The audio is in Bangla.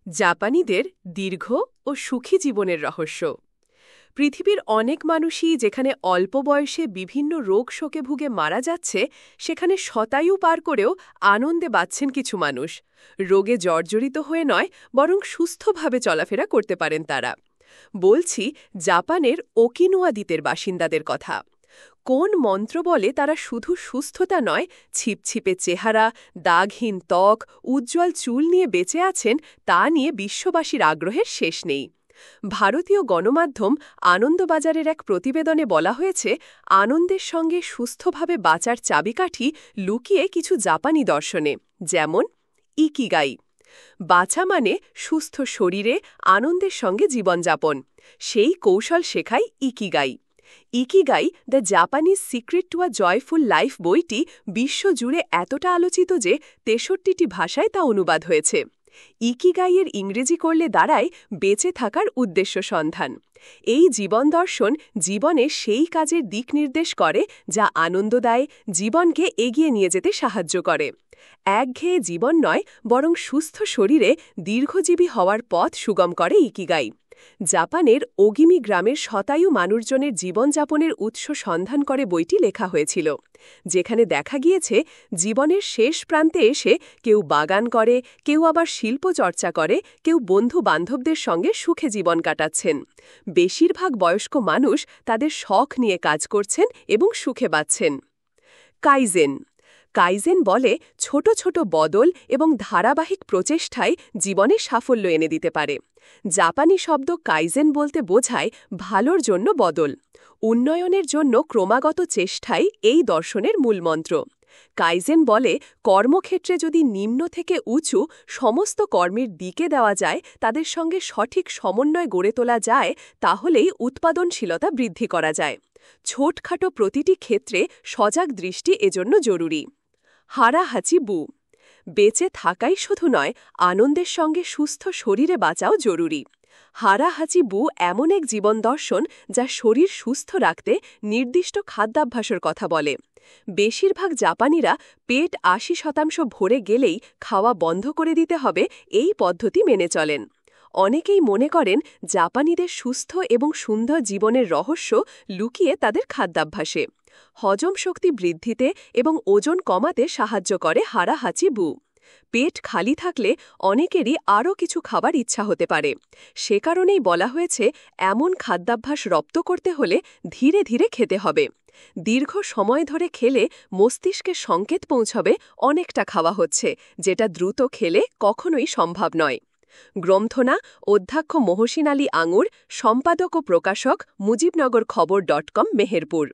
জাপানিদের দীর্ঘ ও সুখী জীবনের রহস্য। পৃথিবীর অনেক মানুষই যেখানে অল্প বয়সে বিভিন্ন রোগ শোকে ভুগে মারা যাচ্ছে, সেখানে শতায়ু পার করেও আনন্দে বাঁচছেন কিছু মানুষ। রোগে জর্জরিত হয়ে নয়, বরং সুস্থভাবে চলাফেরা করতে পারেন তারা। বলছি জাপানের ওকিনোয়া দ্বীপের বাসিন্দাদের কথা। কোন মন্ত্র বলে তারা শুধু সুস্থতা নয়, ছিপছিপে চেহারা, দাগহীন ত্বক, উজ্জ্বল চুল নিয়ে বেঁচে আছেন, তা নিয়ে বিশ্ববাসীর আগ্রহের শেষ নেই। ভারতীয় গণমাধ্যম আনন্দবাজারের এক প্রতিবেদনে বলা হয়েছে, আনন্দের সঙ্গে সুস্থভাবে বাঁচার চাবিকাঠি লুকিয়ে কিছু জাপানি দর্শনে, যেমন ইকিগাই। বাঁচা মানে সুস্থ শরীরে আনন্দের সঙ্গে জীবনযাপন। সেই কৌশল শেখায় ikigai. Ikigai the Japanese secret to a joyful life বইটি বিশ্বজুড়ে এতটা আলোচিত যে ৬৩টি ভাষায় তা অনুবাদ হয়েছে। ইকিগাইয়ের ইংরেজি করলে দাঁড়ায় বেঁচে থাকার উদ্দেশ্য সন্ধান। এই জীবন দর্শন জীবনে সেই কাজের দিক নির্দেশ করে যা আনন্দ দেয়, জীবনকে এগিয়ে নিয়ে যেতে সাহায্য করে। একঘেয়ে জীবন নয়, বরং সুস্থ শরীরে দীর্ঘজীবী হওয়ার পথ সুগম করে ইকিগাই। জাপানের ওগিমি গ্রামের শতায়ু মানুষজনের জীবনযাপনের উৎস সন্ধান করে বইটি লেখা হয়েছিল, যেখানে দেখা গিয়েছে জীবনের শেষ প্রান্তে এসে কেউ বাগান করে, কেউ আবার শিল্প চর্চা করে, কেউ বন্ধু বান্ধবদের সঙ্গে সুখে জীবন কাটাচ্ছেন। বেশিরভাগ বয়স্ক মানুষ তাদের শখ নিয়ে কাজ করছেন এবং সুখে বাঁচছেন। কাইজেন। কাইজেন বলে ছোট ছোট বদল এবং ধারাবাহিক প্রচেষ্টায় জীবনে সাফল্য এনে দিতে পারে। জাপানি শব্দ কাইজেন বলতে বোঝায় ভালোর জন্য বদল। উন্নয়নের জন্য ক্রমাগত চেষ্টাই এই দর্শনের মূলমন্ত্র। কাইজেন বলে কর্মক্ষেত্রে যদি নিম্ন থেকে উঁচু সমস্ত কর্মের দিকে দেওয়া যায়, তাদের সঙ্গে সঠিক সমন্বয় গড়ে তোলা যায়, তাহলেই উৎপাদনশীলতা বৃদ্ধি করা যায়। ছোটখাটো প্রতিটি ক্ষেত্রে সজাগ দৃষ্টি এজন্য জরুরি। হারাহাচি বু। বেঁচে থাকাই শুধু নয়, আনন্দের সঙ্গে সুস্থ শরীরে বাঁচাও জরুরি। হারাহাচি বু এমন এক জীবন দর্শন যা শরীর সুস্থ রাখতে নির্দিষ্ট খাদ্যাভ্যাসের কথা বলে। বেশিরভাগ জাপানিরা পেট ৮০% ভরে গেলেই খাওয়া বন্ধ করে দিতে হবে, এই পদ্ধতি মেনে চলেন। অনেকেই মনে করেন জাপানিদের সুস্থ এবং সুন্দর জীবনের রহস্য লুকিয়ে তাদের খাদ্যাভ্যাসে। হজম শক্তি বৃদ্ধিতে এবং ওজন কমাতে সাহায্য করে হারাহাচি বু। পেট খালি থাকলে অনেকেরই আরও কিছু খাবার ইচ্ছা হতে পারে। সে কারণেই বলা হয়েছে, এমন খাদ্যাভ্যাস রপ্ত করতে হলে ধীরে ধীরে খেতে হবে। দীর্ঘ সময় ধরে খেলে মস্তিষ্কে সংকেত পৌঁছবে অনেকটা খাওয়া হচ্ছে, যেটা দ্রুত খেলে কখনোই সম্ভব নয়। গ্রন্থনা অধ্যক্ষ মহসিন আলী আঙুর, সম্পাদক ও প্রকাশক মুজিবনগর খবর.com, মেহেরপুর।